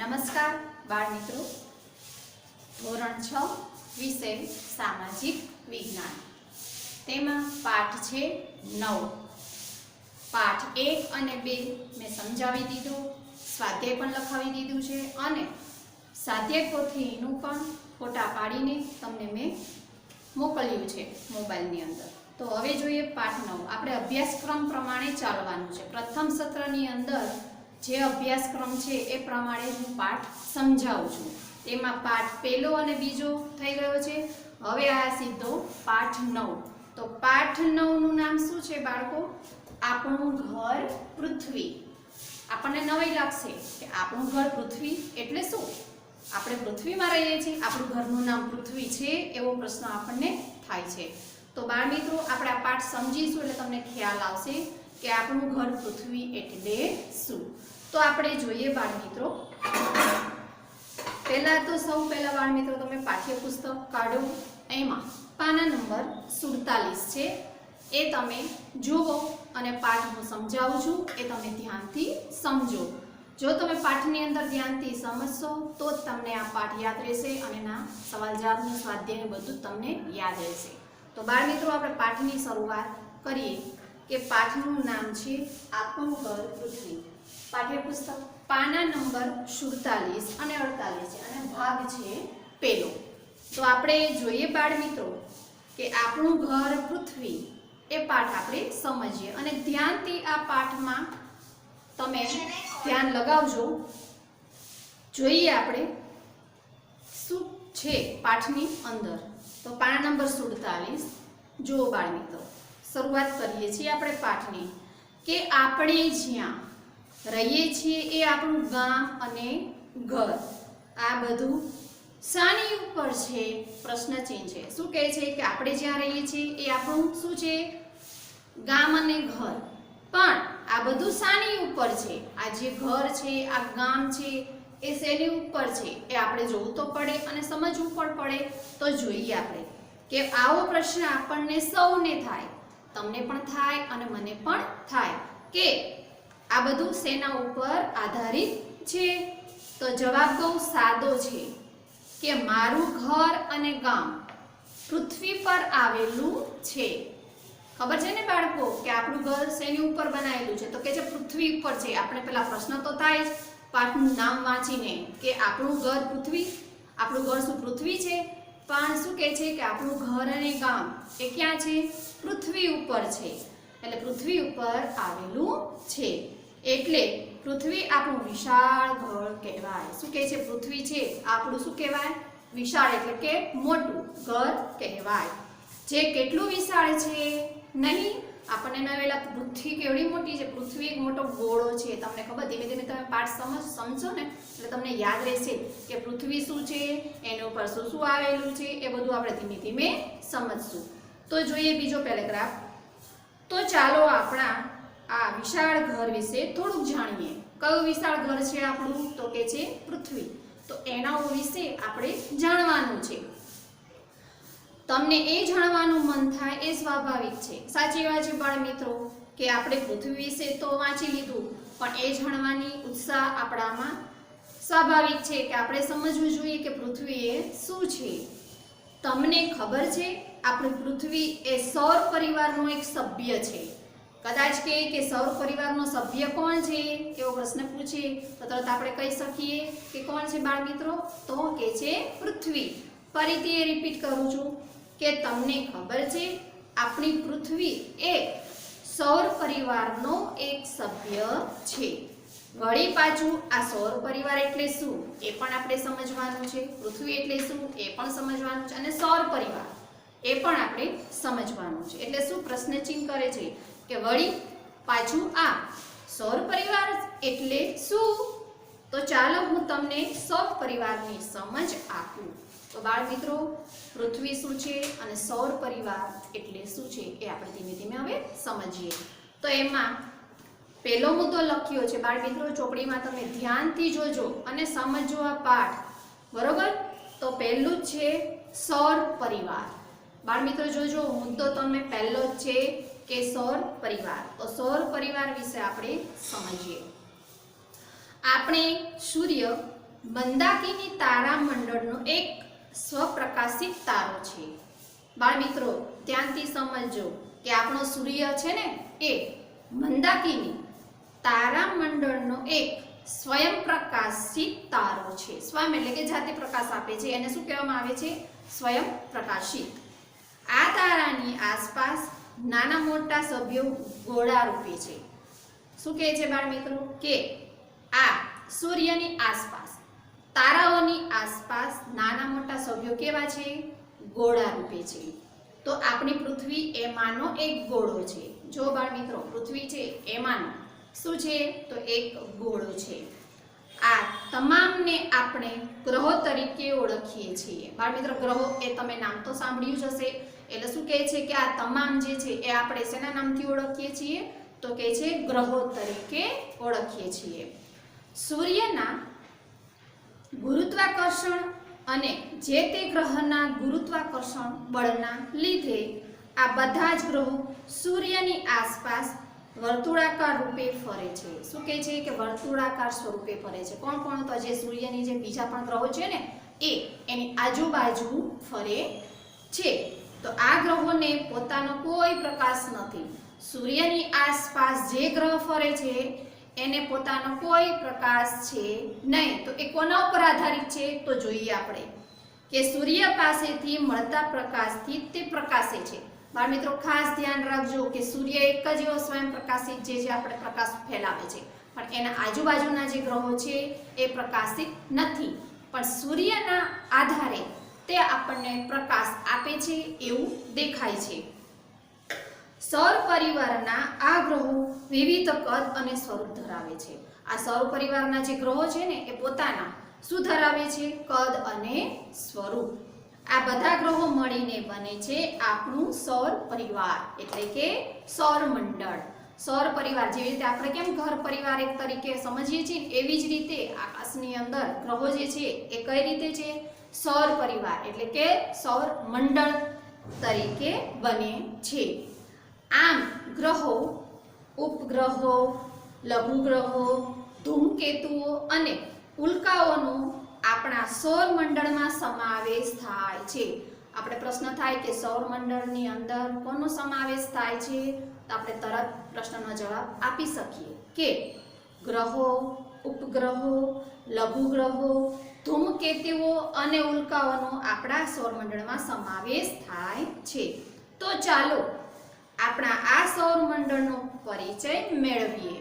નમસ્કાર બાળ મિત્રો, ધોરણ 6 વિષય સામાજિક વિજ્ઞાન, તેમાં પાઠ છે 9. પાઠ 1 અને 2 મેં સમજાવી દીધો, સ્વાધ્યાય પણ લખાવી દીધું છે અને સ્વાધ્યાય પોથીનું પણ ફોટા પાડીને તમને મેં મોકલ્યું છે મોબાઈલની અંદર. તો હવે જોઈએ પાઠ 9. આપણે અભ્યાસક્રમ પ્રમાણે ચાલવાનું છે. પ્રથમ સત્રની અંદર જે અભ્યાસક્રમ છે એ પ્રમાણે હું પાઠ સમજાવું છું. તેમાં પાઠ પહેલો અને બીજો થઈ ગયો છે. હવે આ સીધો પાઠ 9. તો પાઠ 9 નું નામ શું છે બાળકો? આપણું ઘર પૃથ્વી. આપણને નવાઈ લાગશે કે આપણું ઘર પૃથ્વી એટલે શું? આપણે પૃથ્વીમાં રહીએ છીએ, આપણું ઘરનું નામ પૃથ્વી છે એવો પ્રશ્ન આપણને થાય છે. તો બાળ મિત્રો, આપણે આ પાઠ સમજીશું એટલે તમને ખ્યાલ આવશે કે આપણું ઘર પૃથ્વી એટલે શું. તો આપણે જોઈએ બાળ મિત્રો, સૌ પહેલા બાળ મિત્રો તમે પાઠ્યપુસ્તક કાઢો. એમાં પાના નંબર 47 છે, એ તમે જુઓ અને પાઠ હું સમજાવું છું એ તમે ધ્યાનથી સમજો. જો તમે પાઠની અંદર ધ્યાનથી સમજશો તો જ તમને આ પાઠ યાદ રહેશે અને ના સવાલ જવાબનું સ્વાધ્યાય બધું તમને યાદ રહેશે. તો બાળ મિત્રો, આપણે પાઠની શરૂઆત કરીએ કે પાઠનું નામ છે આપણું ઘર પૃથ્વી. પાઠ્યપુસ્તક પાના નંબર 47 અને 48 છે અને ભાગ છે પહેલો. તો આપણે જોઈએ બાળ મિત્રો કે આપણું ઘર પૃથ્વી એ પાઠ આપણે સમજીએ અને ધ્યાનથી આ પાઠમાં તમે ધ્યાન લગાવજો. જોઈએ આપણે શું છે પાઠની અંદર. તો પાના નંબર 47 જુઓ બાળ મિત્રો, શરૂઆત કરીએ છીએ આપણે પાઠની કે આપણે જ્યાં રહીએ છીએ એ આપણું ગામ અને ઘર. આ બધું શાની ઉપર છે? પ્રશ્ન ચિહ્ન છે. શું કહે છે કે આપણે જ્યાં રહીએ છીએ એ આપણું શું છે? ગામ અને ઘર. પણ આ બધું શાની ઉપર છે? આ જે ઘર છે, આ ગામ છે, એ શેની ઉપર છે એ આપણે જોવું તો પડે અને સમજવું પણ પડે. તો જોઈએ આપણે કે આવો પ્રશ્ન આપણને સૌને થાય, તમને પણ થાય અને મને પણ થાય કે આ બધું શેના ઉપર આધારિત છે. તો જવાબ બહુ સાદો છે કે મારું ઘર અને ગામ પૃથ્વી પર આવેલું છે. ખબર છે ને બાળકો કે આપણું ઘર શેની ઉપર બનાવેલું છે? તો કે છે પૃથ્વી ઉપર છે. આપણે પેલા પ્રશ્ન તો થાય જ પાઠનું નામ વાંચીને કે આપણું ઘર પૃથ્વી. આપણું ઘર શું પૃથ્વી છે? પણ શું કહે છે કે આપણું ઘર અને ગામ એ ક્યાં છે? પૃથ્વી ઉપર છે. એટલે પૃથ્વી ઉપર આવેલું છે. એટલે પૃથ્વી આપણું વિશાળ ઘર કહેવાય. શું કહે છે? પૃથ્વી છે આપણું શું કહેવાય? વિશાળ એટલે કે મોટું ઘર કહેવાય. જે કેટલું વિશાળ છે નહીં આપણને નવેલા પૃથ્વી કેવડી મોટી છે? પૃથ્વી એક મોટો ગોળો છે. તમને ખબર, ધીમે ધીમે તમે પાઠ સમજો ને એટલે તમને યાદ રહેશે કે પૃથ્વી શું છે, એની ઉપર શું શું આવેલું છે, એ બધું આપણે ધીમે ધીમે સમજશું. તો જોઈએ બીજો પેરેગ્રાફ. તો ચાલો આપણા આ વિશાળ ઘર વિશે થોડુંક જાણીએ. કયું વિશાળ ઘર છે આપણું? તો કે છે પૃથ્વી. તો એના વિશે આપણે જાણવાનું છે. તમને એ જાણવાનું મન થાય એ સ્વાભાવિક છે. સાચી વાત છે બાળ મિત્રો કે આપણે પૃથ્વી વિશે તો વાંચી લીધું, પણ એ જાણવાની ઉત્સાહ આપણામાં સ્વાભાવિક છે કે આપણે સમજવું જોઈએ કે પૃથ્વી એ શું છે. તમને ખબર છે આપણી પૃથ્વી એ સૌર પરિવારનો એક સભ્ય છે. કદાચ કે સૌર પરિવારનો સભ્ય કોણ છે એવો પ્રશ્ન પૂછે તો તરત આપણે કહી શકીએ કે કોણ છે બાળ મિત્રો? તો કે છે પૃથ્વી. ફરીથી એ રિપીટ કરું છું કે તમને ખબર છે આપણી પૃથ્વી એ સૌર પરિવારનો એક સભ્ય છે. વળી પાછું આ સૌર પરિવાર એટલે શું એ પણ આપણે સમજવાનું છે. પૃથ્વી એટલે શું એ પણ સમજવાનું છે અને સૌર પરિવાર એ પણ આપણે સમજવાનું છે. એટલે શું પ્રશ્ન ચિહ્ન કરે છે કે વળી પાછું આ સૌર પરિવાર એટલે શું? તો ચાલો હું તમને સૌર પરિવારની સમજ આપું. તો બાળ મિત્રો, પૃથ્વી શું છે અને સૌર પરિવાર એટલે શું છે એ આપણે ધીમે ધીમે હવે સમજીએ. તો એમાં પહેલો મુદ્દો લખ્યો છે બાળ મિત્રો, ચોપડીમાં તમે ધ્યાનથી જોજો અને સમજો આ પાઠ, બરોબર? તો પહેલું જ છે સૌર પરિવાર. બાળ મિત્રો જોજો, મુદ્દો તમે પહેલો જ છે કે સૌર પરિવાર. તો સૌર પરિવાર વિશે આપણે સમજીએ. આપણે સૂર્ય મંદાકિની તારામંડળનો એક સ્વપ્રકાશિત તારો છે. બાળમિત્રો ધ્યાનથી સમજજો કે આપણો સૂર્ય છે ને એ મંદાકિની તારામંડળનો એક સ્વયં પ્રકાશિત તારો છે. સ્વયં એટલે કે જાતે પ્રકાશ આપે છે, એને શું કહેવામાં આવે છે? સ્વયં પ્રકાશિત. આ તારાની આસપાસ નાના મોટા સભ્યો ગોળા રૂપે છે. શું કહે છે બાળમિત્રો કે આ સૂર્યની આસપાસ, તારાઓની આસપાસ નાના મોટા સભ્યો કેવા છે? ગોળા રૂપે છે. તો આપણી પૃથ્વી એમાંનો એક ગોળો છે. જો બાળમિત્રો પૃથ્વી છે એમાંનો શું છે? તો એક ગોળો છે. આ તમામને આપણે ગ્રહો તરીકે ઓળખીએ છીએ. બાળમિત્રો ગ્રહો એ તમે નામ તો સાંભળ્યું જ હશે. એટલે શું કહે છે કે આ તમામ જે છે એ આપણે શેના નામથી ઓળખીએ છીએ? તો કહે છે ગ્રહો તરીકે ઓળખીએ છીએ. સૂર્યના ગુરુત્વાકર્ષણ અને જે તે ગ્રહના ગુરુત્વાકર્ષણ બળના લીધે આ બધા જ ગ્રહો સૂર્યની આસપાસ વર્તુળાકાર રૂપે ફરે છે. શું કહે છે કે વર્તુળાકાર સ્વરૂપે ફરે છે. કોણ કોણ? તો જે સૂર્યની જે બીજા પણ ગ્રહો છે ને એ એની આજુબાજુ ફરે છે. તો આ ગ્રહોને પોતાનો કોઈ પ્રકાશ નથી. સૂર્યની આસપાસ જે ગ્રહ ફરે છે એને પોતાનો કોઈ પ્રકાશ છે નહીં. તો એ કોના ઉપર આધારિત છે? તો જોઈએ આપણે કે સૂર્ય પાસેથી મળતા પ્રકાશથી તે પ્રકાશે છે. બાળમિત્રો ખાસ ધ્યાન રાખજો કે સૂર્ય એક જ એવો સ્વયં પ્રકાશિત જે આપણે પ્રકાશ ફેલાવે છે, પણ એના આજુબાજુના જે ગ્રહો છે એ પ્રકાશિત નથી, પણ સૂર્યના આધારે તે આપણને પ્રકાશ આપે છે એવું દેખાય છે. સૌર પરિવારના આ ગ્રહો વિવિધ કદ અને સ્વરૂપ ધરાવે છે. આ સૌર પરિવારના જે ગ્રહો છે ને એ પોતાના શું ધરાવે છે? કદ અને સ્વરૂપ. આ બધા ગ્રહો મળીને બને છે આપણું સૌર પરિવાર, એટલે કે સૌર મંડળ. સૌર પરિવાર જેવી રીતે આપણે કેમ ઘર પરિવાર એક તરીકે સમજીએ છીએ, એવી જ રીતે આકાશની અંદર ગ્રહો જે છે એ કઈ રીતે છે? સૌર પરિવાર એટલે કે સૌર મંડળ તરીકે બને છે. આમ ગ્રહો, ઉપગ્રહો, લઘુગ્રહો, ધૂમકેતુઓ અને ઉલ્કાઓનો આપણા સૌર મંડળમાં સમાવેશ થાય છે. આપણે પ્રશ્ન થાય કે સૌર મંડળની અંદર કોનો સમાવેશ થાય છે? તો આપણે તરત પ્રશ્નનો જવાબ આપી શકીએ કે ગ્રહો, ઉપગ્રહો, લઘુગ્રહો, ધૂમકેતુઓ અને ઉલ્કાઓનો આપણા સૌર મંડળમાં સમાવેશ થાય છે. તો ચાલો આપણા આ સૌર મંડળનો પરિચય મેળવીએ.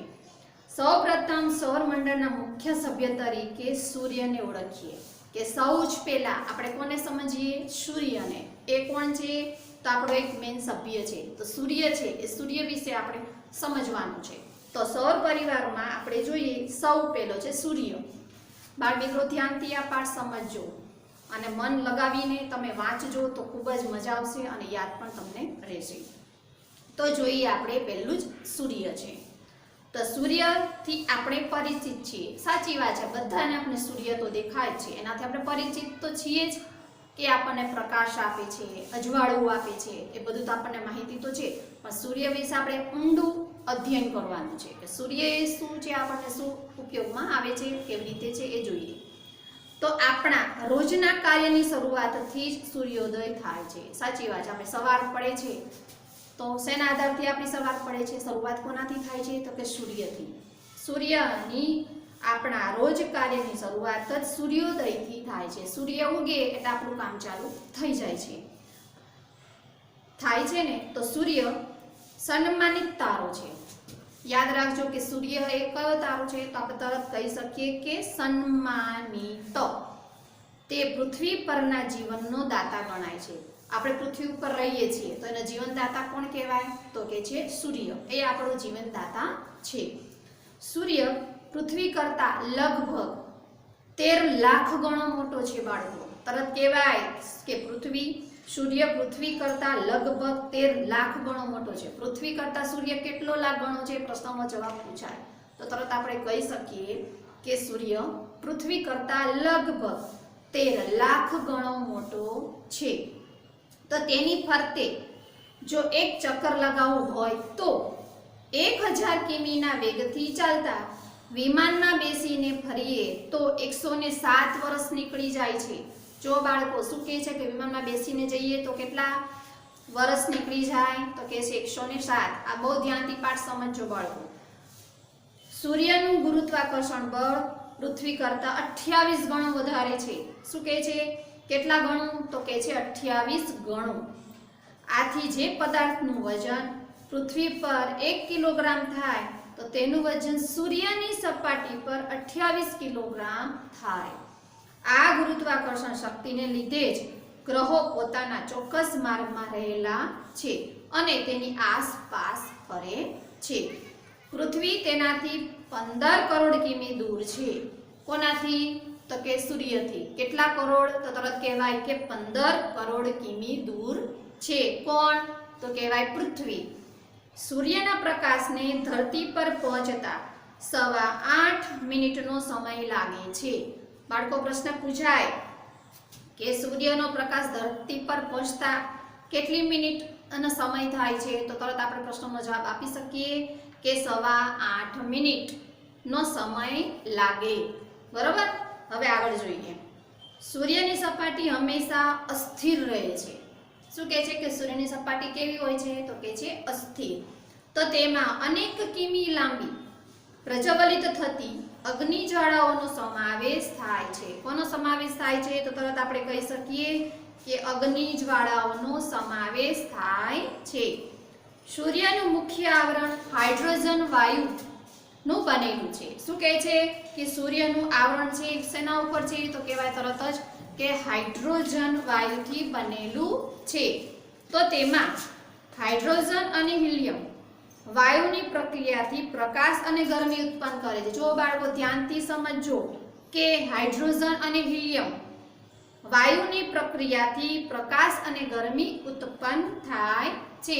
સૌપ્રથમ સૌર મંડળના મુખ્ય સભ્ય તરીકે સૂર્યને ઓળખીએ કે સૌ જ પહેલા આપણે કોને સમજીએ? સૂર્યને. એ કોણ છે? તો આપણો એક મેઇન સભ્ય છે. તો સૂર્ય છે એ સૂર્ય વિશે આપણે સમજવાનું છે. તો સૌર પરિવારમાં આપણે જોઈએ સૌ પહેલો છે સૂર્ય. બાળમિત્રો ધ્યાનથી આ પાઠ સમજજો અને મન લગાવીને તમે વાંચજો તો ખૂબ જ મજા આવશે અને યાદ પણ તમને રહેશે. તો જોઈએ આપણે પહેલું જ સૂર્ય છે. તો સૂર્યથી આપણે પરિચિત છીએ. સાચી વાત છે, બધાને આપણે સૂર્ય તો દેખાય જ છે, એનાથી આપણે પરિચિત તો છીએ જ કે આપણને પ્રકાશ આપે છે, અજવાળું આપે છે, એ બધું તો આપણને માહિતી તો છે. પણ સૂર્ય વિશે આપણે ઊંડું અધ્યયન કરવાનું છે કે સૂર્ય એ શું છે, આપણને શું ઉપયોગમાં આવે છે, કેવી રીતે છે એ જોઈએ. તો આપણા રોજના કાર્યની શરૂઆતથી જ સૂર્યોદય થાય છે. સાચી વાત છે, આપણે સવાર પડે છે તો શેના આધારથી આપણી સવાર પડે છે? શરૂઆત કોનાથી થાય છે? તો કે સૂર્યથી. સૂર્યની આપણા રોજ કાર્યની શરૂઆત જ સૂર્યોદયથી થાય છે. સૂર્ય ઉગે એટલે આપણું કામ ચાલુ થઈ જાય છે. થાય છે ને તો સૂર્ય સન્માનિત તારો છે. યાદ રાખજો કે સૂર્ય એ કયો તારો છે? તો આપણે તરત કહી શકીએ કે સન્માનિત. તે પૃથ્વી પરના જીવનનો દાતા ગણાય છે. આપણે પૃથ્વી ઉપર રહીએ છીએ તો એનો જીવનદાતા કોણ કહેવાય? તો કે છે સૂર્ય. એ આપણો જીવનદાતા છે. સૂર્ય પૃથ્વી કરતા લગભગ 13 લાખ ગણો મોટો છે બાળકો. તરત કહેવાય કે સૂર્ય પૃથ્વી કરતા લગભગ 13 લાખ ગણો મોટો છે. પૃથ્વી કરતા સૂર્ય કેટલો લાખ ગણો છે? પ્રશ્નનો જવાબ પૂછાય તો તરત આપણે કહી શકીએ કે સૂર્ય પૃથ્વી કરતા લગભગ 13 લાખ ગણો મોટો છે. તો તેની ફરતે જો એક ચક્કર લગાવવું હોય તો 1000 કિમીના વેગથી ચાલતા વિમાનમાં બેસીને ફરીએ તો 107 વર્ષ નીકળી જાય છે। જો બાળકો શું કહે છે કે વિમાનમાં બેસીને જઈએ તો કેટલા વર્ષ નીકળી જાય? તો કહે છે 107। આ બહુ ધ્યાનથી પાઠ સમજજો બાળકો। સૂર્યનું ગુરુત્વાકર્ષણ બળ પૃથ્વી કરતા 28 ગણું વધારે છે। શું કહે છે? કેટલા ગણું? તો કહે છે 28 ગણું। આથી જે પદાર્થનું વજન પૃથ્વી પર 1 કિલોગ્રામ થાય તો તેનું વજન સૂર્યની સપાટી પર 28 કિલોગ્રામ થાય। આ ગુરુત્વાકર્ષણ શક્તિને લીધે જ ગ્રહો પોતાના ચોક્કસ માર્ગમાં રહેલા છે અને તેની આસપાસ ફરે છે। પૃથ્વી તેનાથી 15 કરોડ કિમી દૂર છે। કોનાથી? તો કે સૂર્યથી। કેટલા કરોડ? તો તરત કહેવાય કે 15 કરોડ કિમી દૂર છે। કોણ? તો કહેવાય પૃથ્વી। સૂર્યના પ્રકાશને ધરતી પર પહોંચતા 8:15 મિનિટનો સમય લાગે છે। બાળકો પ્રશ્ન પૂછાય કે સૂર્યનો પ્રકાશ ધરતી પર પહોંચતા કેટલી મિનિટ અને સમય થાય છે? તો તરત આપણે પ્રશ્નનો જવાબ આપી શકીએ કે 8:15 મિનિટનો સમય લાગે। બરોબર? હવે આગળ જોઈએ। સૂર્યની સપાટી હંમેશા અસ્થિર રહે છે। શું કહે છે કે સૂર્યની સપાટી કેવી હોય છે? તો કહે છે અસ્થિર। તો તેમાં અનેક કિમી લાંબી પ્રજ્વલિત થતી અગ્નિ જ્વાળાઓનો સમાવેશ થાય છે। કોનો સમાવેશ થાય છે? તો તરત આપણે કહી શકીએ કે અગ્નિ જ્વાળાઓનો સમાવેશ થાય છે। સૂર્યનું મુખ્ય આવરણ હાઇડ્રોજન વાયુનું બનેલું છે। શું કહે છે કે સૂર્યનું આવરણ છે શેના ઉપર છે? તો કહેવાય તરત જ કે હાઇડ્રોજન વાયુથી બનેલું છે। તો તેમાં હાઇડ્રોજન અને હિલિયમ વાયુની પ્રક્રિયાથી પ્રકાશ અને ગરમી ઉત્પન્ન કરે છે। જો બાળકો ધ્યાનથી સમજો કે હાઇડ્રોજન અને હિલિયમ વાયુની પ્રક્રિયાથી પ્રકાશ અને ગરમી ઉત્પન્ન થાય છે,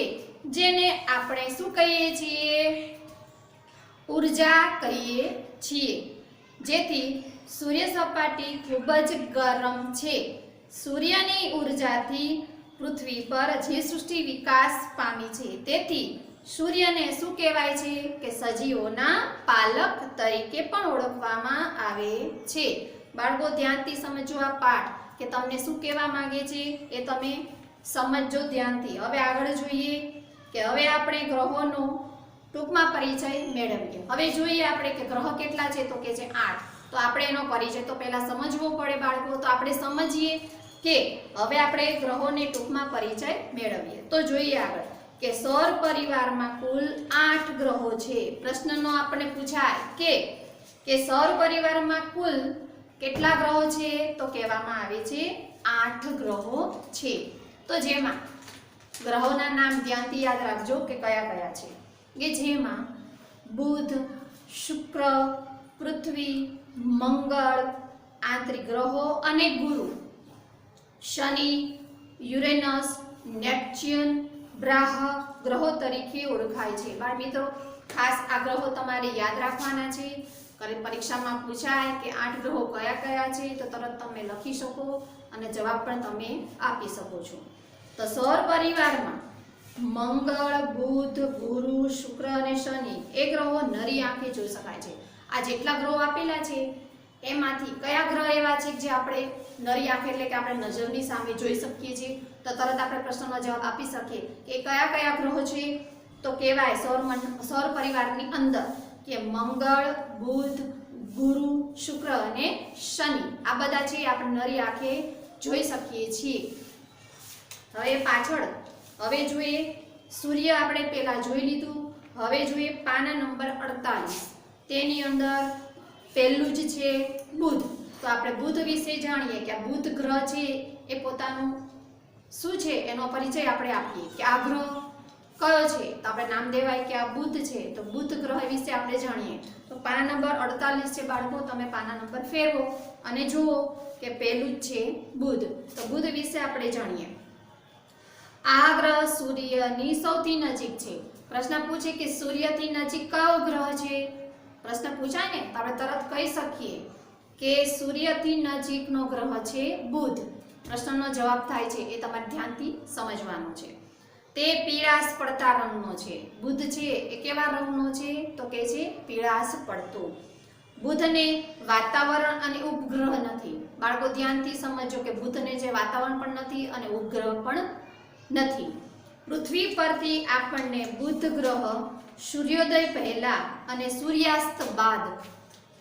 જેને આપણે શું કહીએ છીએ? ઉર્જા કહીએ છીએ। જેથી સૂર્ય સપાટી ખૂબ જ ગરમ છે। સૂર્યની ઉર્જાથી પૃથ્વી પર જીવસૃષ્ટિ વિકાસ પામી છે। તેથી સૂર્યને શું કહેવાય છે? કે સજીવોના પાલક તરીકે પણ ઓળખવામાં આવે છે। બાળકો ધ્યાનથી સમજો આ પાઠ કે તમને શું કહેવા માંગે છે એ તમે સમજો ધ્યાનથી। હવે આગળ જોઈએ કે હવે આપણે ગ્રહોનો ટૂંકમાં પરિચય મેળવીએ। હવે જોઈએ આપણે કે ગ્રહ કેટલા છે? તો કે છે 8। તો આપણે એનો પરિચય તો પહેલા સમજવો પડે બાળકો। તો આપણે સમજીએ કે હવે આપણે ગ્રહોને ટૂંકમાં પરિચય મેળવીએ। તો જોઈએ આગળ કે સૌર પરિવારમાં કુલ 8 ગ્રહો છે। પ્રશ્નનો આપણે પૂછાય કે સૌર પરિવારમાં કુલ કેટલા ગ્રહો છે? તો કહેવામાં આવે છે 8 ગ્રહો છે। તો જેમાં ગ્રહોના નામ ધ્યાનથી યાદ રાખજો કે કયા કયા છે, કે જેમાં બુધ, શુક્ર, પૃથ્વી, મંગળ, આંતરિક ગ્રહો અને ગુરુ, શનિ, યુરેનસ, નેપ્ચ્યુન, ગ્રહ ગ્રહો તરીકે ઓળખાય છે। બાળ મિત્રો ખાસ આ ગ્રહો તમારે યાદ રાખવાના છે। પરીક્ષામાં પૂછાય કે 8 ગ્રહો કયા કયા છે તો તરત તમે લખી શકો અને જવાબ પણ તમે આપી શકો છો। તો સૌર પરિવારમાં મંગળ, બુધ, ગુરુ, શુક્ર અને શનિ એ ગ્રહો નરી આંખે જોઈ શકાય છે। આ જેટલા ગ્રહો આપેલા છે એમાંથી કયા ગ્રહ એવા છે જે આપણે નરી આંખે એટલે કે આપણે નજરની સામે જોઈ શકીએ છીએ? તો તરત આપણે પ્રશ્નનો જવાબ આપી શકીએ કે કયા કયા ગ્રહો છે? તો કહેવાય સૌર પરિવારની અંદર કે મંગળ, બુધ, ગુરુ, શુક્ર અને શનિ આ બધા છે આપણે નરી આંખે જોઈ શકીએ છીએ। હવે પાછળ હવે જોઈએ સૂર્ય આપણે પહેલા જોઈ લીધું। હવે જોઈએ પાના નંબર 48 તેની અંદર પહેલું જ છે બુધ। તો આપણે બુધ વિશે જાણીએ કે આ બુધ ગ્રહ છે એ પોતાનું શું છે એનો પરિચય આપણે આપીએ કે આ ગ્રહ કયો છે? તો આપણે નામ દેવાય કે આ બુધ છે। તો બુધ ગ્રહ વિશે આપણે જાણીએ તો પાના નંબર 48 છે બાળકો। તમે પાના નંબર ફેરવો અને જુઓ કે પહેલું જ છે બુધ। તો બુધ વિશે આપણે જાણીએ। આ ગ્રહ સૂર્યની સૌથી નજીક છે। પ્રશ્ન પૂછે કે સૂર્યથી નજીક કયો ગ્રહ છે? પ્રશ્ન પૂછાય ને તો આપણે તરત કહી શકીએ કે સૂર્યથી નજીકનો ગ્રહ છે બુધ। પ્રશ્નનો જવાબ થાય છે એ તમારે ધ્યાનથી સમજવાનો છે। તે પીળાશ પડતા રંગનો છે। બુધ છે એ કેવા રંગનો છે? તો કે છે પીળાશ પડતો। બુધને વાતાવરણ અને ઉપગ્રહ નથી। બાળકો ધ્યાનથી સમજો કે બુધને જે વાતાવરણ પણ નથી અને ઉપગ્રહ પણ નથી। પૃથ્વી પરથી આપણને બુધ ગ્રહ સૂર્યોદય પહેલા અને સૂર્યાસ્ત બાદ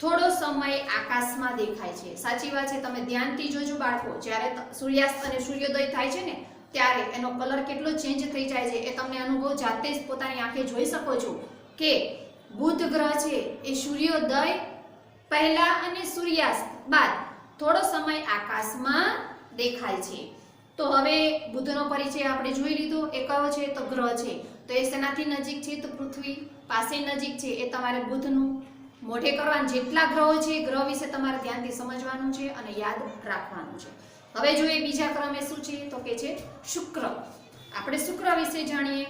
થોડો સમય આકાશમાં દેખાય છે। સાચી વાત છે, તમે ધ્યાનથી જોજો બાળકો, જ્યારે સૂર્યાસ્ત અને સૂર્યોદય થાય છે ને ત્યારે એનો કલર કેટલો ચેન્જ થઈ જાય છે એ તમને અનુભવ જાતે જ પોતાની આંખે જોઈ શકો છો કે બુધ ગ્રહ છે એ સૂર્યોદય પહેલા અને સૂર્યાસ્ત બાદ થોડો સમય આકાશમાં દેખાય છે। તો હવે બુધનો પરિચય આપણે જોઈ લીધો, એ કયો છે તો ગ્રહ છે। તો એ શેનાથી નજીક છે તો પૃથ્વી પાસે નજીક છે, એ તમારે બુધનું મોઢે કરવાનું। જેટલા ગ્રહો છે ગ્રહ વિશે તમારે ધ્યાનથી સમજવાનું છે અને યાદ રાખવાનું છે। હવે જોઈએ બીજા ક્રમે શું છે તો કે છે શુક્ર। આપણે શુક્ર વિશે જાણીએ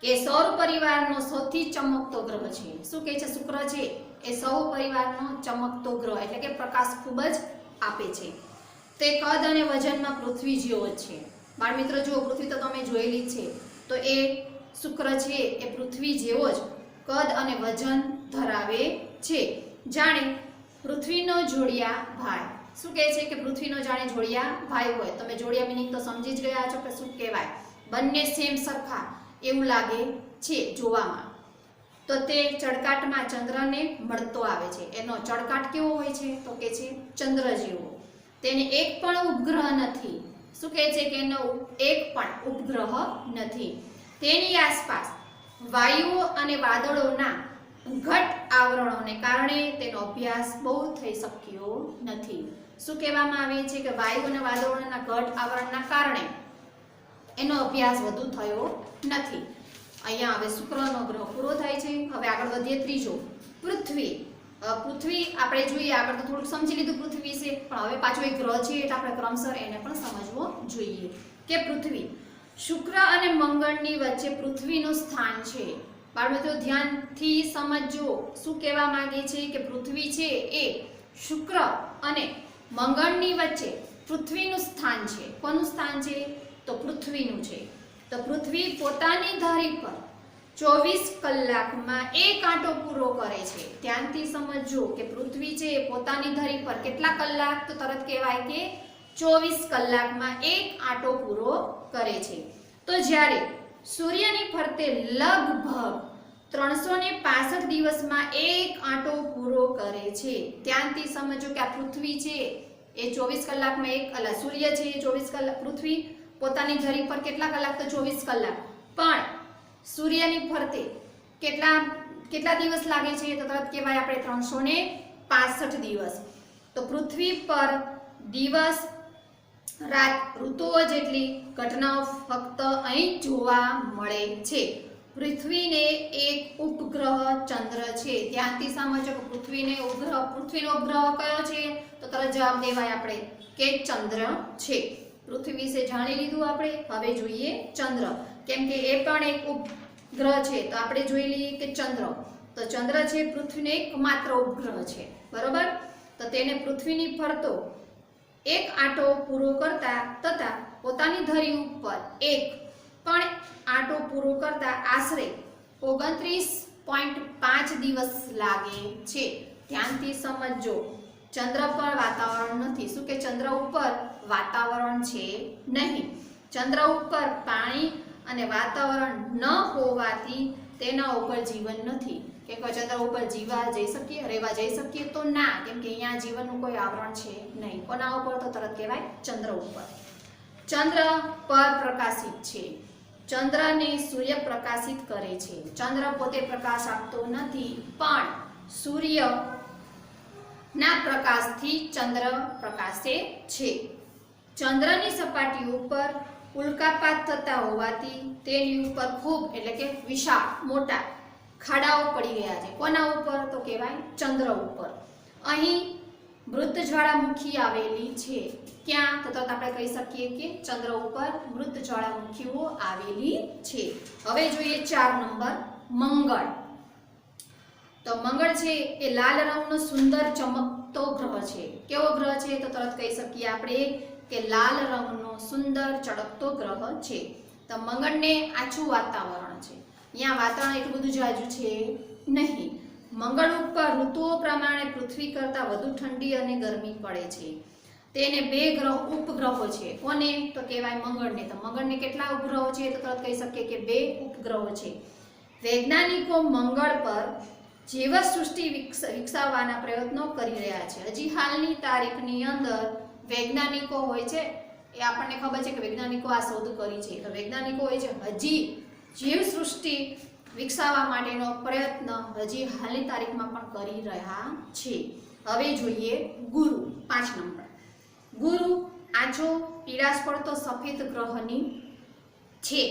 કે સૌર પરિવારનો સૌથી ચમકતો ગ્રહ છે। શું કહે છે? શુક્ર છે એ સૌર પરિવારનો ચમકતો ગ્રહ, એટલે કે પ્રકાશ ખૂબ જ આપે છે। તે કદ અને વજનમાં પૃથ્વી જેવો જ છે। બાળ મિત્રો જો પૃથ્વી તો તમે જોયેલી જ છે, તો એ શુક્ર છે એ પૃથ્વી જેવો જ કદ અને વજન ધરાવે છે, જાણે પૃથ્વીનો જોડિયા ભાઈ। શું કહે છે કે પૃથ્વીનો જાણે જોડિયા ભાઈ હોય। તમે જોડિયા મિનિંગ તો સમજી જ ગયા છો કે શું કહેવાય, બંને સેમ સરખા એવું લાગે છે જોવામાં। તો તે ચળકાટમાં ચંદ્રને મળતો આવે છે। એનો ચળકાટ કેવો હોય છે તો કે છે ચંદ્ર જેવો। તેને એક પણ ઉપગ્રહ નથી। શું કહે છે કે એનો એક પણ ઉપગ્રહ નથી। તેની આસપાસ વાયુઓ અને વાદળોના ઘટ આવરણોને કારણે તેનો અભ્યાસ બહુ થઈ શક્યો નથી। શું કહેવામાં આવે છે કે વાયુ અને વાદળોના ઘટ આવરણના કારણે એનો અભ્યાસ વધુ થયો નથી। અહીંયા હવે શુક્રનો ગ્રહ પૂરો થાય છે। હવે આગળ વધીએ ત્રીજો, પૃથ્વી। પૃથ્વી આપણે જોઈએ, આગળ તો થોડુંક સમજી લીધું પૃથ્વી વિશે, પણ હવે પાછો એક ગ્રહ છે એટલે આપણે ક્રમશર એને પણ સમજવો જોઈએ કે પૃથ્વી શુક્ર અને મંગળની વચ્ચે પૃથ્વીનું સ્થાન છે। બાળમિત્રો ધ્યાનથી સમજો, શું કહેવા માંગે છે કે પૃથ્વી છે એ શુક્ર અને મંગળની વચ્ચે પૃથ્વીનું સ્થાન છે। કોનું સ્થાન છે તો પૃથ્વીનું છે। તો પૃથ્વી પોતાની ધરી પર 24 કલાકમાં એક આંટો પૂરો કરે છે। ધ્યાનથી સમજો કે પૃથ્વી છે પોતાની ધરી પર કેટલા કલાક, તો તરત કહેવાય કે 24 કલાકમાં એક આંટો પૂરો કરે છે। તો જ્યારે સૂર્યની ફરતે લગભગ 365 દિવસમાં એક આંટો પૂરો કરે છે। ધ્યાનથી સમજો કે આ પૃથ્વી છે એ 24 કલાકમાં એક સૂર્ય છે એ 24 કલાક, પૃથ્વી પોતાની ધરી પર કેટલા કલાક તો 24 કલાક, પણ સૂર્યની ફરતે કેટલા દિવસ લાગે છે તો તરત કહેવાય આપણે 365 દિવસ। તો પૃથ્વી પર દિવસ રાત ઋતુઓ જેટલી ઘટનાઓ ફક્ત અહીં જોવા મળે છે। પૃથ્વીને એક ઉપગ્રહ ચંદ્ર છે। ધ્યાનથી સમજો કે પૃથ્વીનો ઉપગ્રહ કયો છે તો તરત જવાબ દેવાય આપણે કે ચંદ્ર છે। પૃથ્વી વિશે જાણી લીધું આપણે। હવે જોઈએ ચંદ્ર, કેમ કે એ પણ એક ઉપગ્રહ છે, તો આપણે જોઈ લઈએ કે ચંદ્ર। તો ચંદ્ર છે પૃથ્વીનો એકમાત્ર ઉપગ્રહ છે, બરોબર। તો તેને પૃથ્વીની ફરતો એક આંટો પૂરો કરતા તથા પોતાની ધરી ઉપર એક પણ આંટો પૂરો કરતા આશરે 29.5 દિવસ લાગે છે। ધ્યાનથી સમજો, ચંદ્ર પર વાતાવરણ નથી। શું કે ચંદ્ર ઉપર વાતાવરણ છે નહીં। ચંદ્ર ઉપર પાણી અને વાતાવરણ ન હોવાથી તેના ઉપર જીવન નથી। કે ચંદ્ર ઉપર રહેવા જઈ શકીએ તો ના, કેમ કે અહીંયા જીવનનું કોઈ આવરણ છે નહીં। કોના ઉપર તો તરત કહેવાય ચંદ્ર ઉપર। ચંદ્ર પર પ્રકાશિત છે। ચંદ્રને સૂર્ય પ્રકાશિત કરે છે। ચંદ્ર પોતે પ્રકાશ આપતો નથી, પણ સૂર્યના પ્રકાશથી ચંદ્ર પ્રકાશે છે। ચંદ્રની સપાટી ઉપર ઉલ્કાપાત થતા હોવાથી તેની ઉપર ખૂબ એટલે કે વિશાળ મોટા ખાડાઓ પડી ગયા છે। કોના ઉપર તો કહેવાય ચંદ્ર ઉપર। અહીં મૃત જ્વાળામુખી આવેલી છે। ક્યાં તો આપણે કહી શકીએ કે ચંદ્ર ઉપર મૃત જ્વાળામુખીઓ આવેલી છે। હવે જોઈએ 4 નંબર, મંગળ। તો મંગળ છે એ લાલ રંગનો સુંદર ચમકતો ગ્રહ છે। કેવો ગ્રહ છે તો તરત કહી શકીએ આપણે કે લાલ રંગનો સુંદર ચળકતો ગ્રહ છે। તો મંગળને આછું વાતાવરણ છે। અહીંયા વાતાવરણ એટલું બધું જાજુ છે નહીં, મંગળ ઉપર ઋતુઓ પ્રમાણે પૃથ્વી કરતાં વધુ ઠંડી અને ગરમી પડે છે. તેને 2 ગ્રહ ઉપગ્રહો છે. કોને? તો કહેવાય મંગળને. તો મંગળને કેટલા ઉપગ્રહો છે? તો તરત કહી શકીએ કે 2 ઉપગ્રહો છે. વૈજ્ઞાનિકો મંગળ પર જીવસૃષ્ટિ વિકસાવવાના પ્રયત્નો કરી રહ્યા છે. હજી હાલની તારીખની અંદર વૈજ્ઞાનિકો હોય છે, એ આપણને ખબર છે કે વૈજ્ઞાનિકો આ શોધ કરી છે. તો વૈજ્ઞાનિકો હોય છે હજી જીવસૃષ્ટિ વિકસાવવા માટેનો પ્રયત્ન હજી હાલની તારીખમાં પણ કરી રહ્યા છે. હવે જોઈએ ગુરુ. 5 નંબર. ગુરુ આછો પીળાશ પડતો સફેદ ગ્રહની છે.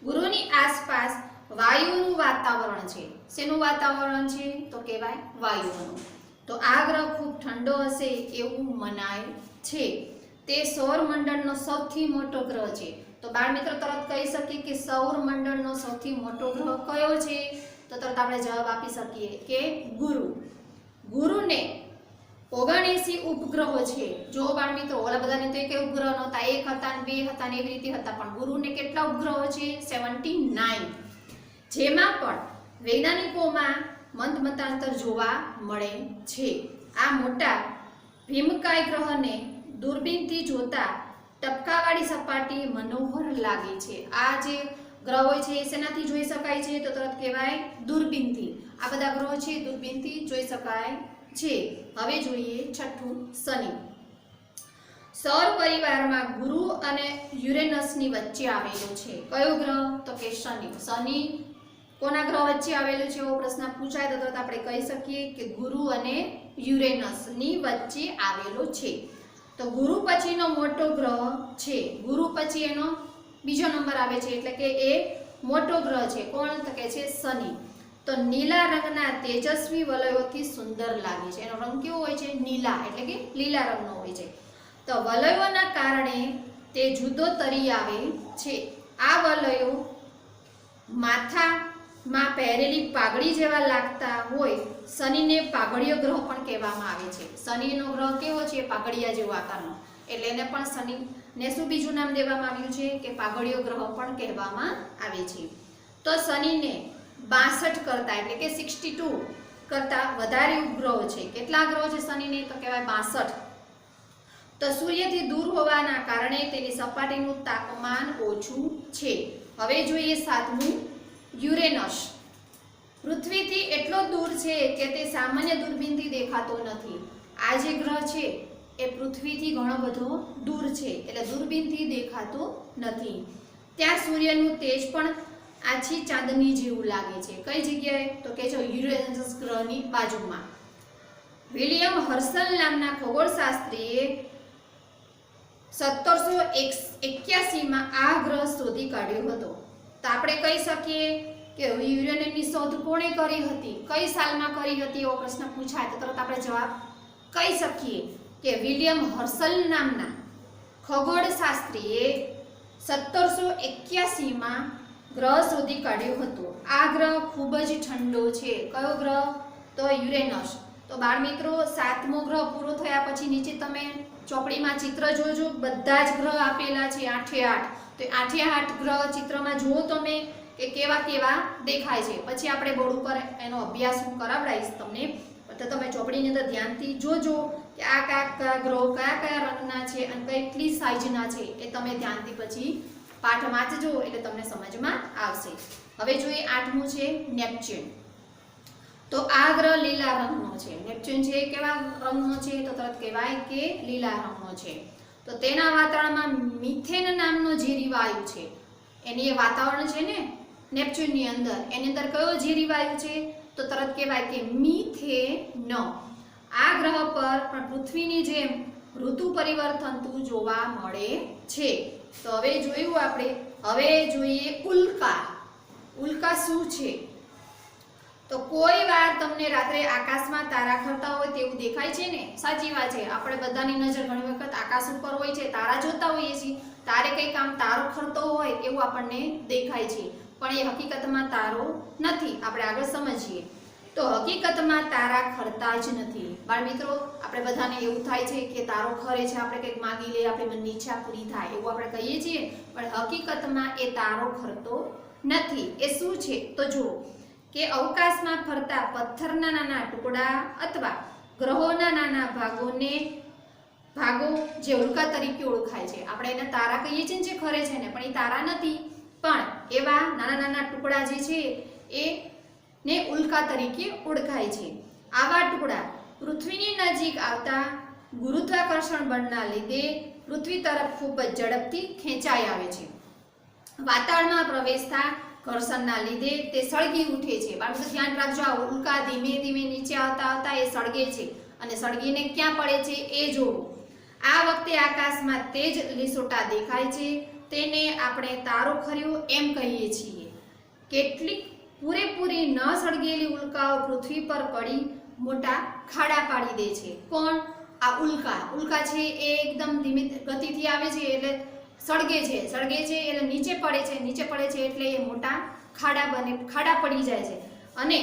ગુરુની આસપાસ વાયુનું વાતાવરણ છે. શેનું વાતાવરણ છે? તો કહેવાય વાયુનું. તો આ ગ્રહ ખૂબ ઠંડો હશે એવું મનાય છે. તે સૌરમંડળનો સૌથી મોટો ગ્રહ છે. તો બાળ મિત્રો તરત કહી શકીએ કે સૌરમંડળનો સૌથી મોટો ગ્રહ કયો છે? તો તરત આપણે જવાબ આપી શકીએ કે ગુરુ. ગુરુને 79 ઉપગ્રહો છે. જો બાળ મિત્રો ઓલા બધાને તો એક ઉપગ્રહ નહોતા, 1 હતા ને 2 હતા ને એવી રીતે હતા, પણ ગુરુને કેટલા ઉપગ્રહો છે? 79. જેમાં પણ વૈજ્ઞાનિકોમાં મતમતાંતર જોવા મળે છે. આ મોટા ભીમકાય ગ્રહને દૂરબીનથી જોતા ટપકાવાળી સપાટી મનોહર લાગે છે. આ જે ગ્રહ હોય છે એ શેનાથી જોઈ શકાય છે? તો તરત કહેવાય દૂરબીનથી. આ બધા ગ્રહો છે દૂરબીનથી જોઈ શકાય છે. હવે જોઈએ છઠ્ઠું, શનિ. સૌર પરિવારમાં ગુરુ અને યુરેનસની વચ્ચે આવેલો છે. કયો ગ્રહ? તો કે શનિ. શનિ કોના ગ્રહ વચ્ચે આવેલો છે એવો પ્રશ્ન પૂછાય તો તરત આપણે કહી શકીએ કે ગુરુ અને યુરેનસની વચ્ચે આવેલો છે. તો ગુરુ પછીનો મોટો ગ્રહ છે. ગુરુ પછી એનો બીજો નંબર આવે છે, એટલે કે એ મોટો ગ્રહ છે. કોણ? તો કે છે શનિ. તો નીલા રંગના તેજસ્વી વલયોથી સુંદર લાગે છે. એનો રંગ કેવો હોય છે? નીલા, એટલે કે લીલા રંગનો હોય છે. તો વલયોના કારણે તે જુદો તરી આવે છે. આ વલયો માથામાં પહેરેલી પાઘડી જેવા લાગતા હોય. શનિને પાઘડીયો ગ્રહ પણ કહેવામાં આવે છે. શનિનો ગ્રહ કેવો છે? પાઘડિયા જેવો આકારનો. એટલે એને પણ શનિને શું બીજું નામ દેવામાં આવ્યું છે? કે પાઘડિયો ગ્રહ પણ કહેવામાં આવે છે. તો શનિને 62 કરતા, એટલે કે 62 કરતા વધારે ઉપગ્રહો છે. કેટલા ગ્રહો છે શનિને? તો કહેવાય 62. તો સૂર્યથી દૂર હોવાના કારણે તેની સપાટીનું તાપમાન ઓછું છે. હવે જોઈએ 7મું, યુરેનસ. પૃથ્વીથી એટલો દૂર છે કે તે સામાન્ય દૂરબીનથી દેખાતો નથી. આ જે ગ્રહ છે એ પૃથ્વીથી ઘણો બધો દૂર છે, એટલે દૂરબીનથી દેખાતો નથી. ત્યાં સૂર્યનું તેજ પણ આછી ચાંદની જેવું લાગે છે. કઈ જગ્યાએ? તો કે છે યુરેનસ ગ્રહની બાજુમાં. વિલિયમ હર્સલ નામના ખગોળશાસ્ત્રીએ 1781માં આ ગ્રહ શોધી કાઢ્યો હતો. તો આપણે કહી શકીએ કે યુરેનસની શોધ કોણે કરી હતી? કઈ સાલમાં કરી હતી એવો પ્રશ્ન પૂછાય તો તરત આપણે જવાબ કહી શકીએ કે વિલિયમ હર્સલ નામના ખગોળશાસ્ત્રીએ 1781માં ગ્રહ શોધી કાઢ્યો હતો. આ ગ્રહ ખૂબ જ ઠંડો છે. કયો ગ્રહ? તો યુરેનસ. તો બાળ મિત્રો 7મો ગ્રહ પૂરો થયા પછી નીચે તમે ચોપડીમાં ચિત્ર જોજો. બધા જ ગ્રહ આપેલા છે 8 તો 8 ગ્રહ ચિત્રમાં જુઓ તમે કે કેવા કેવા દેખાય છે. પછી આપણે બોર્ડ ઉપર એનો અભ્યાસ હું કરાવડાવીશ તમને. તો તમે ચોપડીની અંદર ધ્યાનથી જોજો કે આ કયા ગ્રહો કયા કયા રંગના છે અને કેટલી સાઈઝના છે એ તમે ધ્યાનથી પછી પાઠ વાંચજો એટલે તમને સમજમાં આવશે. હવે જોઈએ 8મું છે નેપચ્યુન. તો આ ગ્રહ લીલા રંગનો છે. નેપચ્યુન છે કેવા રંગનો છે? તો તરત કહેવાય કે લીલા રંગનો છે. તો તેના વાતાવરણમાં મિથેન નામનો ઝેરી વાયુ છે. એની એ વાતાવરણ છે ને નેપચ્યુનની અંદર, એની અંદર કયો ઝેરી વાયુ છે? તો તરત કહેવાય કે મિથેન. આ ગ્રહ પર પણ પૃથ્વીની જેમ ઋતુ પરિવર્તન જોવા મળે છે. તો હવે જોયું આપણે. હવે જોઈએ ઉલ્કા. ઉલ્કા શું છે? તો કોઈ વાર તમને રાત્રે આકાશમાં તારા ખરતા હોય તેવું દેખાય છે ને? સાચી વાત છે. આપણે બધાની નજર ઘણી વખત આકાશ ઉપર હોય છે, તારા જોતા હોઈએ છીએ. તારે કંઈક આમ તારો ખરતો હોય એવું આપણને દેખાય છે, પણ એ હકીકતમાં તારો નથી. આપણે આગળ સમજીએ. તો હકીકતમાં તારા ખરતા જ નથી. બાળ મિત્રો, આપણે બધાને એવું થાય છે કે તારો ખરે છે, આપણે કંઈક માગી લે, આપણી મનની ઈચ્છા પૂરી થાય એવું આપણે કહીએ છીએ, પણ હકીકતમાં એ તારો ખરતો નથી. એ શું છે? તો જુઓ, કે અવકાશમાં ફરતા પથ્થરના નાના ટુકડા અથવા ગ્રહોના નાના ભાગો જે ઉલ્કા તરીકે ઓળખાય છે. આપણે એને તારા કહીએ છીએ જે ખરે છે ને, પણ એ તારા નથી, પણ એવા નાના નાના ટુકડા જે છે એને ઉલ્કા તરીકે ઓળખાય છે. આવા ટુકડા પૃથ્વીની નજીક આવતા ગુરુત્વાકર્ષણ બળના લીધે પૃથ્વી તરફ ખૂબ જ ઝડપથી ખેંચાઈ આવે છે. વાતાવરણમાં પ્રવેશતા ઘર્ષણના લીધે તે સળગી ઉઠે છે. બાળકો ધ્યાન રાખજો, આ ઉલ્કા ધીમે ધીમે નીચે આવતા એ સળગે છે અને સળગીને ક્યાં પડે છે એ જોવું. આ વખતે આકાશમાં તેજ લીસોટા દેખાય છે, તેને આપણે તારો ખર્યો એમ કહીએ છીએ. કેટલીક પૂરેપૂરી ન સળગેલી ઉલ્કાઓ પૃથ્વી પર પડી મોટા ખાડા પાડી દે છે. કોણ? આ ઉલ્કા છે એ એકદમ ધીમી ગતિથી આવે છે એટલે સળગે છે એટલે નીચે પડે છે એટલે એ મોટા ખાડા પડી જાય છે અને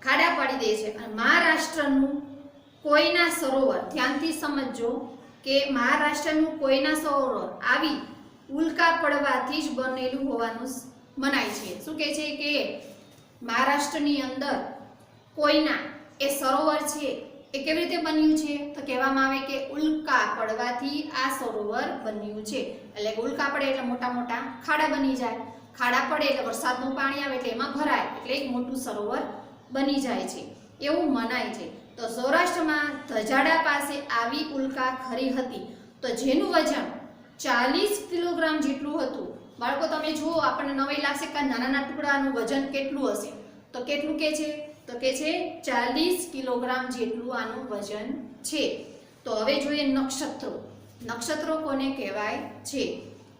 ખાડા પાડી દે છે. અને મહારાષ્ટ્રનું કોયના સરોવર, ધ્યાનથી સમજજો કે મહારાષ્ટ્રનું કોયના સરોવર આવી ઉલ્કા પડવાથી જ બનેલું હોવાનું મનાય છે. શું કહે છે કે મહારાષ્ટ્રની અંદર કોયના એ સરોવર છે એ કેવી રીતે બન્યું છે? તો કહેવામાં આવે કે ઉલ્કા પડવાથી આ સરોવર બન્યું છે. એટલે ઉલ્કા પડે એટલે મોટા મોટા ખાડા બની જાય, ખાડા પડે એટલે વરસાદનું પાણી આવે એટલે એમાં ભરાય એટલે એક મોટું સરોવર બની જાય છે એવું મનાય છે. તો સૌરાષ્ટ્રમાં ધજાડા પાસે આવી ઉલ્કા ખરી હતી તો જેનું વજન 40 કિલોગ્રામ જેટલું હતું. બાળકો તમે જુઓ, આપણને નવાઈ લાગશે કે નાના ટુકડાનું વજન કેટલું હશે, તો કેટલું કે છે? તો કે છે 40 કિલોગ્રામ જેટલું આનું વજન છે. તો હવે જોઈએ નક્ષત્રો. નક્ષત્રો કોને કહેવાય છે?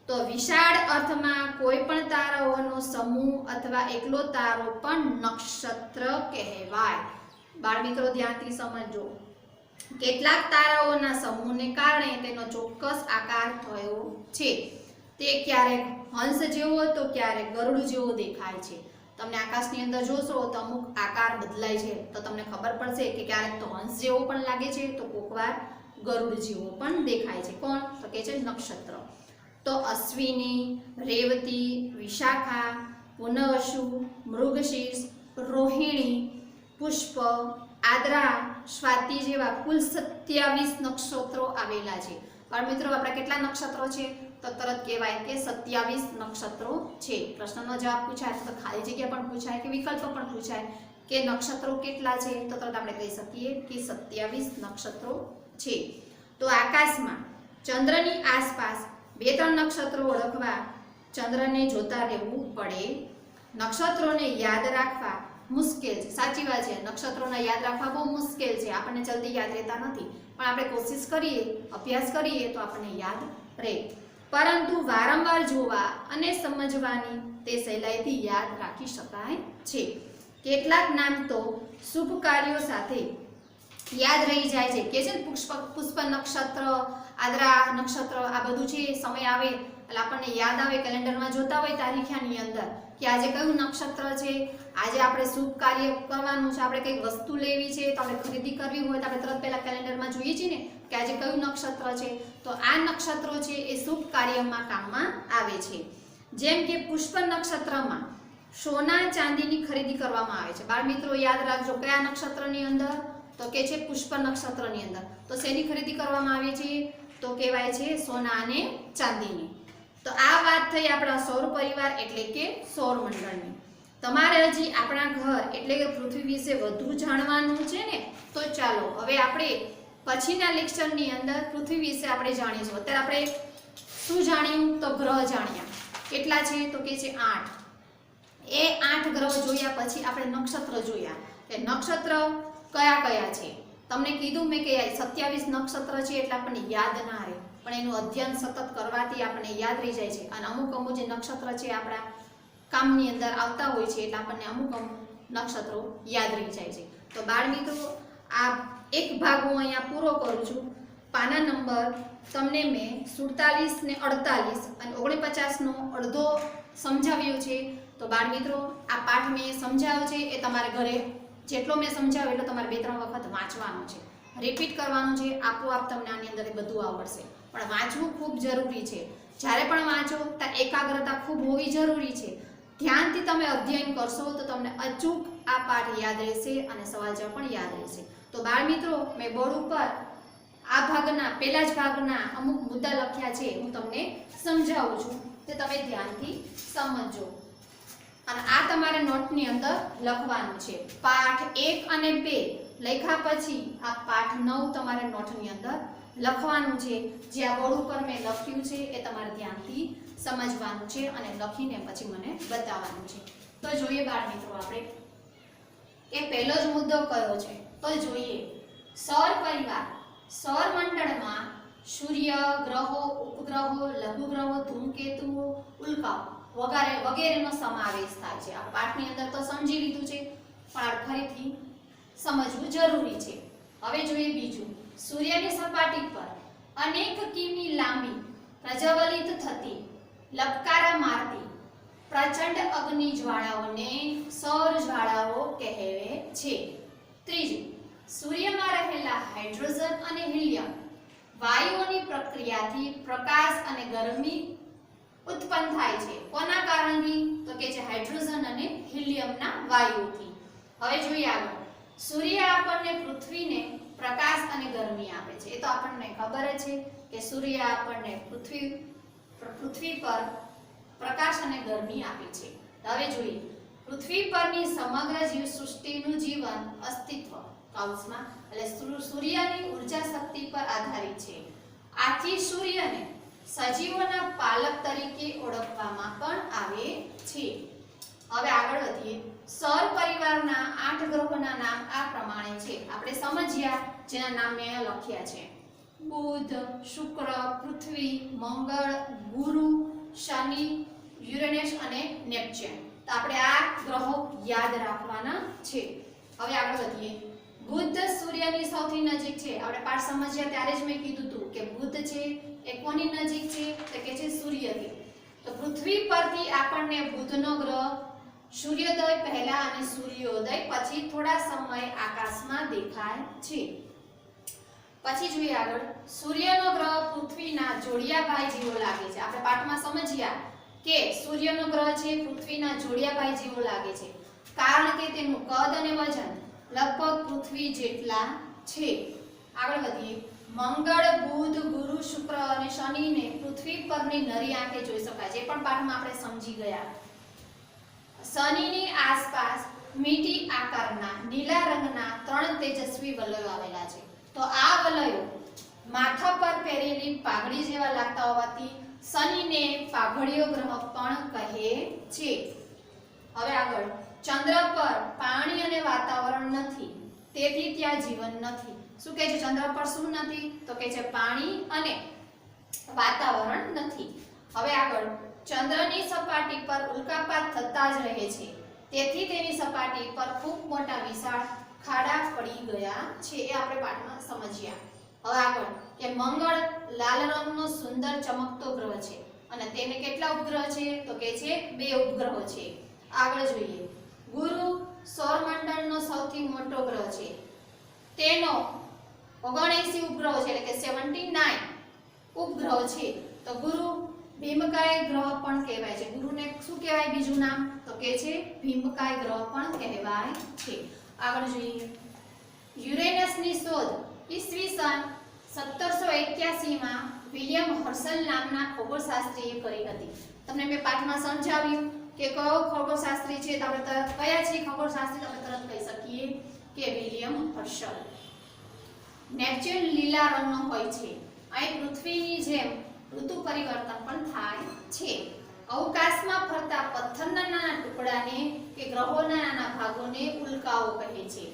તો વિશાળ અર્થમાં કોઈ પણ તારાઓનો સમૂહ અથવા એકલો તારો પણ નક્ષત્ર કહેવાય. બાળમિત્રો ધ્યાનથી સમજો, કેટલાક તારાઓના સમૂહને કારણે તેનો ચોક્કસ આકાર થયો છે. તે ક્યારેક હંસ જેવો તો ક્યારેક ગરુડ જેવો દેખાય છે. તમને આકાશની અંદર જોશો તો અમુક આકાર બદલાય છે તો તમને ખબર પડશે કે ક્યારેક તો હંસ જેવો પણ લાગે છે તો કોકવાર ગરુડ જેવો પણ દેખાય છે. કોણ? તો કે છે નક્ષત્ર. તો અશ્વિની, રેવતી, વિશાખા, પુનવસુ, મૃગશીર્ષ, રોહિણી, પુષ્પ, આદ્રા, સ્વાતિ જેવા કુલ 27 નક્ષત્રો આવેલા છે. પણ મિત્રો આપણા કેટલા નક્ષત્રો છે? તો તરત કહેવાય કે 27 નક્ષત્રો છે. પ્રશ્નનો જવાબ પૂછાય તો ખાલી જગ્યા પણ પૂછાય કે વિકલ્પ પણ પૂછાય કે નક્ષત્રો કેટલા છે તો તરત આપણે કહી શકીએ કે 27 નક્ષત્રો છે. તો આકાશમાં ચંદ્રની આસપાસ 2-3 નક્ષત્રો ઓળખવા ચંદ્રને જોતા રહેવું પડે. નક્ષત્રોને યાદ રાખવા મુશ્કેલ છે. સાચી વાત છે, નક્ષત્રોને યાદ રાખવા બહુ મુશ્કેલ છે, આપણને જલ્દી યાદ રહેતા નથી, પણ આપણે કોશિશ કરીએ, અભ્યાસ કરીએ તો આપણને યાદ રહે. પરંતુ વારંવાર જોવા અને સમજવાની તે સહેલાઈથી યાદ રાખી શકાય છે. કેટલાક નામ તો શુભ કાર્યો સાથે યાદ રહી જાય છે કે છે પુષ્પ નક્ષત્ર, આદ્રા નક્ષત્ર, આ બધું છે સમય આવે એટલે આપણને યાદ આવે. કેલેન્ડરમાં જોતા હોય તારીખની અંદર કે આજે કયું નક્ષત્ર છે, આજે આપણે શુભ કાર્ય કરવાનું છે, આપણે કંઈક વસ્તુ લેવી છે તો આપણે ખરીદી કરવી હોય તો આપણે તરત પહેલા કેલેન્ડરમાં જોઈએ છીએ ને કે આજે કયું નક્ષત્ર છે. તો આ નક્ષત્રો છે એ શુભ કાર્યમાં કામમાં આવે છે. જેમ કે પુષ્પ નક્ષત્રમાં સોના ચાંદીની ખરીદી કરવામાં આવે છે. બાળ મિત્રો યાદ રાખજો, કયા નક્ષત્રની અંદર? તો કે છે પુષ્પ નક્ષત્રની અંદર. તો શેની ખરીદી કરવામાં આવે છે? તો કહેવાય છે સોના અને ચાંદીની. તો આ વાત થઈ આપણા સૌર પરિવાર એટલે કે સૌર મંડળની. તમારે હજી આપણા ઘર એટલે કે પૃથ્વી વિશે વધુ જાણવાનું છે ને, તો ચાલો હવે આપણે પછીના લેક્ચરની અંદર પૃથ્વી વિશે આપણે જાણીશું. અત્યારે આપણે શું જાણ્યું? તો ગ્રહ જાણ્યા. કેટલા છે? તો કે છે 8. એ 8 ગ્રહ જોયા પછી આપણે નક્ષત્ર જોયા કે નક્ષત્ર કયા કયા છે. તમને કીધું મેં કે 27 નક્ષત્ર છે એટલે આપણને યાદ ના રહે, પણ એનું અધ્યયન સતત કરવાથી આપણને યાદ રહી જાય છે. અને અમુક જે નક્ષત્ર છે આપણા કામની અંદર આવતા હોય છે એટલે આપણને અમુક નક્ષત્રો યાદ રહી જાય છે. તો બાળ મિત્રો આ એક ભાગ હું અહીંયા પૂરો કરું છું. પાના નંબર તમને મેં 47 ને 48 અને 49નો અડધો સમજાવ્યો છે. તો બાળ મિત્રો આ પાઠ મેં સમજાવ્યો છે એ તમારે ઘરે જેટલો મેં સમજાવ્યો એટલો તમારે 2-3 વખત વાંચવાનો છે, રિપીટ કરવાનું છે. આપોઆપ તમને આની અંદર બધું આવડશે, પણ વાંચવું ખૂબ જરૂરી છે. જ્યારે પણ વાંચો ત્યારે એકાગ્રતા ખૂબ હોવી જરૂરી છે. ધ્યાનથી તમે અધ્યયન કરશો તો તમને અચૂક આ પાઠ યાદ રહેશે અને સવાલ જવાબ પણ યાદ રહેશે. તો બાળ મિત્રો, મેં બોર્ડ ઉપર આ ભાગના પહેલા જ ભાગના અમુક મુદ્દા લખ્યા છે, હું તમને સમજાવું છું, તે તમે ધ્યાનથી સમજો. અને આ તમારે નોટની અંદર લખવાનું છે. પાઠ 1 અને 2 લખ્યા પછી આ પાઠ 9 તમારે નોટની અંદર લખવાનું છે. જે આ બોર્ડ ઉપર મેં લખ્યું છે એ તમારે ધ્યાનથી સમજવાનું છે અને લખીને પછી મને બતાવવાનું છે. તો જોઈએ બાળ મિત્રો, આપણે એ પહેલો જ મુદ્દો કયો છે તો જોઈએ. સૌર પરિવાર. સૌર મંડળમાં સૂર્ય, ગ્રહો, ઉપગ્રહો, લઘુગ્રહો, ધૂમકેતુઓ, ઉલ્કાઓ વગેરેનો સમાવેશ થાય છે. આ પાઠની અંદર તો સમજી લીધું છે, પણ ફરીથી સમજવું જરૂરી છે. હવે જોઈએ બીજું. સૂર્યની સપાટી પર અનેક કિમી લાંબી પ્રજ્વલિત થતી, લપકારા મારતી પ્રચંડ અગ્નિ જ્વાળાઓને સૌર જ્વાળાઓ કહેવાય છે. ત્રીજું. સૂર્યમાં રહેલા હાઇડ્રોજન અને હિલિયમ વાયુઓની પ્રક્રિયાથી પ્રકાશ અને ગરમી ઉત્પન્ન થાય છે. કોના કારણથી? તો કે છે હાઇડ્રોજન અને હિલિયમના વાયુઓથી. હવે જોઈએ આગળ. સૂર્ય આપણને પૃથ્વીને પ્રકાશ અને ગરમી આપે છે. એ તો આપણને ખબર જ છે કે સૂર્ય આપણને પૃથ્વી પર પ્રકાશ અને ગરમી આપે છે. હવે જોઈએ. પૃથ્વી પરની સમગ્ર જીવસૃષ્ટિનું જીવન અસ્તિત્વ કૌંસમાં એટલે સૂર્યની ઉર્જા શક્તિ પર આધારિત છે. આથી સૂર્યને સજીવોના પાલક તરીકે ઓળખવામાં પણ આવે છે. હવે આગળ વધીએ. સૌર પરિવારના 8 ગ્રહોના નામ આ પ્રમાણે છે. આપણે સમજ્યા, જેના નામ મેં અહીંયા લખ્યા છે. બુધ, શુક્ર, પૃથ્વી, મંગળ, ગુરુ, શનિ, યુરેનસ અને નેપચ્યુન. તો આપણે આ ગ્રહો યાદ રાખવાના છે. હવે આગળ વધીએ. બુધ સૂર્યની સૌથી નજીક છે. આપણે પાઠ સમજ્યા ત્યારે જ મેં કીધું હતું કે બુધ છે એ કોની નજીક છે તો કે છે સૂર્યથી. તો પૃથ્વી પરથી આપણને બુધનો ગ્રહ સૂર્યોદય પહેલા અને સૂર્યોદય પછી થોડા સમય આકાશમાં દેખાય છે. પછી જોઈએ આગળ. સૂર્યનો ગ્રહ પૃથ્વીના જોડિયાભાઈ જેવો લાગે છે. આપણે પાઠમાં સમજ્યા કે સૂર્યનો ગ્રહ છે પૃથ્વીના જોડિયાભાઈ જેવો લાગે છે, કારણ કે તેનું કદ અને વજન લગભગ પૃથ્વી જેટલા છે. આગળ વધીએ. મંગળ, બુધ, ગુરુ, શુક્ર અને શનિને પૃથ્વી પરની નરી આંખે જોઈ શકાય છે. એ પણ પાઠમાં આપણે સમજી ગયા. શનિની આસપાસ મીઠી આકારના નીલા રંગના 3 તેજસ્વી વલયો આવેલા છે. તો આ વલયો માથા પર પહેરેલી પાઘડી જેવા લાગતા હોવાથી શનિને પાઘડીયો ગ્રહ પણ કહે છે. હવે આગળ. ચંદ્ર પર પાણી અને વાતાવરણ નથી, તેથી ત્યાં જીવન નથી. શું કહે છે? ચંદ્ર પર શું નથી? તો કે છે પાણી અને વાતાવરણ નથી. હવે આગળ. ચંદ્રની સપાટી પર ઉલ્કાપાત થતા જ રહે છે, તેથી તેની સપાટી પર ખૂબ મોટા વિશાળ ખાડા પડી ગયા છે. એ આપણે પાઠમાં સમજ્યા. હવે આગળ કે મંગળ લાલ રંગનો સુંદર ચમકતો ગ્રહ છે અને તેને કેટલા ઉપગ્રહ છે? તો કે છે 2 ઉપગ્રહો છે. આગળ જોઈએ. ગુરુ સૌરમંડળનો સૌથી મોટો ગ્રહ છે. તેનો 79 ઉપગ્રહો છે, એટલે કે 79 ઉપગ્રહો છે. તો ગુરુ ભીમકાય ગ્રહ પણ કહેવાય છે. ગુરુને શું કહેવાય બીજું નામ? તો કે છે ભીમકાય ગ્રહ પણ કહેવાય છે. આગળ જોઈએ. યુરેનસની શોધ ઈસવીસન 1781 માં વિલિયમ હર્શલ નામના ખગોળશાસ્ત્રીએ કરી હતી. તમને મેં પાઠમાં સમજાવ્યું કે કયો ખગોળશાસ્ત્રી છે. તો આપણે કયા છે ખગોળશાસ્ત્રી? તો આપણે તરત કહી શકીએ કે વિલિયમ હર્શલ. નેપચ્યુન લીલા રંગનો હોય છે. અહીં પૃથ્વીની જેમ ઋતુ પરિવર્તન પણ થાય છે. અવકાશમાં ફરતા પથ્થરના નાના ટુકડાને કે ગ્રહોના નાના ભાગોને ઉલ્કાઓ કહે છે.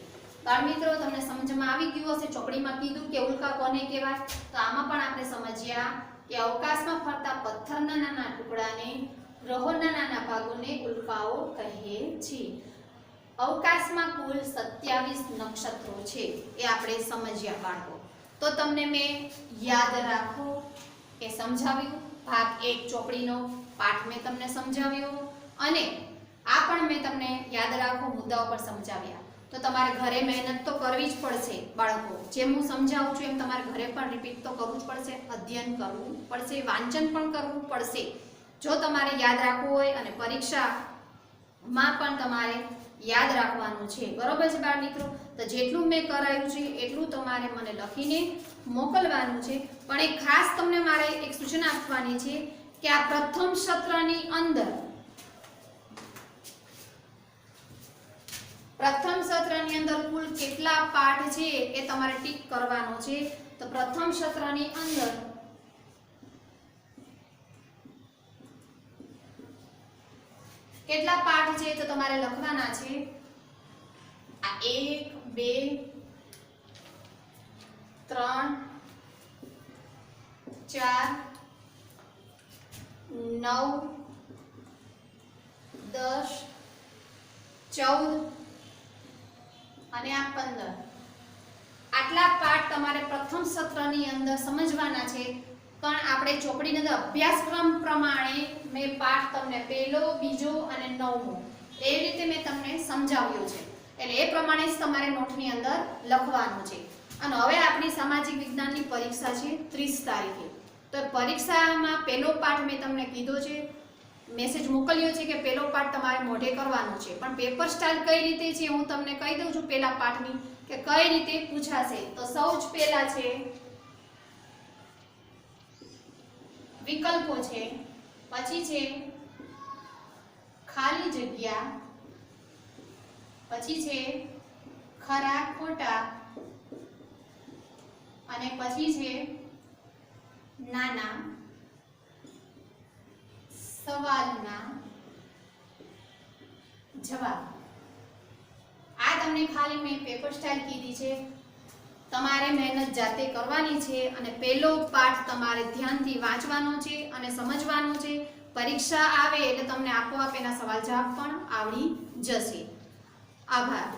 બાળ મિત્રો, તમને સમજમાં આવી ગયું હશે. ચોપડીમાં કીધું કે ઉલ્કા કોને કહેવાય. તો આમાં પણ આપણે સમજ્યા કે અવકાશમાં ફરતા પથ્થરના નાના ટુકડાને ગ્રહોના નાના ભાગોને ઉલ્કાઓ કહે છે. અવકાશમાં કુલ 27 નક્ષત્રો છે. એ આપણે સમજ્યા બાળકો. તો તમને મેં યાદ રાખો એ સમજાવ્યું. ભાગ 1 ચોપડીનો પાઠ મેં તમને સમજાવ્યો અને આ પણ મેં તમને યાદ રાખો મુદ્દાઓ પર સમજાવ્યા. તો તમારે ઘરે મહેનત તો કરવી જ પડશે બાળકો. જેમ હું સમજાવું છું એમ તમારે ઘરે પણ રિપીટ તો કરવું જ પડશે, અધ્યયન કરવું પડશે, વાંચન પણ કરવું પડશે. જો તમારે યાદ રાખવું હોય અને પરીક્ષા માં પણ તમારે યાદ રાખવાનું છે, બરોબર છે બાળ મિત્રો? તો જેટલું મેં કરાયું છે એટલું તમારે મને લખીને મોકલવાનું છે. પણ એક ખાસ તમને મારે એક સૂચના આપવાની છે કે આ પ્રથમ સત્રની અંદર કુલ કેટલા પાઠ છે એ તમારે ટીક કરવાનો છે. તો પ્રથમ સત્રની અંદર કેટલા પાઠ છે તો તમારે લખવાના છે આ 1 2 3 4 9 10 14 અને આ 15 આટલા પાઠ તમારે પ્રથમ સત્રની અંદર સમજવાના છે. પણ આપણે ચોપડીની અંદર અભ્યાસક્રમ પ્રમાણે મેં પાઠ તમને પહેલો, બીજો અને 9મો એવી રીતે મેં તમને સમજાવ્યો છે. એટલે એ પ્રમાણે જ તમારે નોટની અંદર લખવાનું છે. અને હવે આપણી સામાજિક વિજ્ઞાનની પરીક્ષા છે 30 તારીખે. તો પરીક્ષામાં પહેલો પાઠ મેં તમને કીધો છે, મેસેજ મોકલ્યો છે કે પહેલો પાઠ તમારે મોઢે કરવાનો છે. પણ પેપર સ્ટાઇલ કઈ રીતે છે હું તમને કહી દઉં છું પહેલા પાઠની કે કઈ રીતે પૂછાશે. તો સૌ જ પહેલા છે વિકલ્પો છે, પછી છે ખાલી જગ્યા, પછી છે ખરા ખોટા અને પછી છે નાના સવાલના જવાબ. આ તમને ખાલી મેં પેપર સ્ટાઇલ કીધી છે. તમારે મહેનત જાતે કરવાની છે અને પહેલો પાઠ તમારે ધ્યાનથી વાંચવાનો છે અને સમજવાનો છે. પરીક્ષા આવે એટલે તમને આપોઆપ એના સવાલ જવાબ પણ આવડી જશે. આભાર.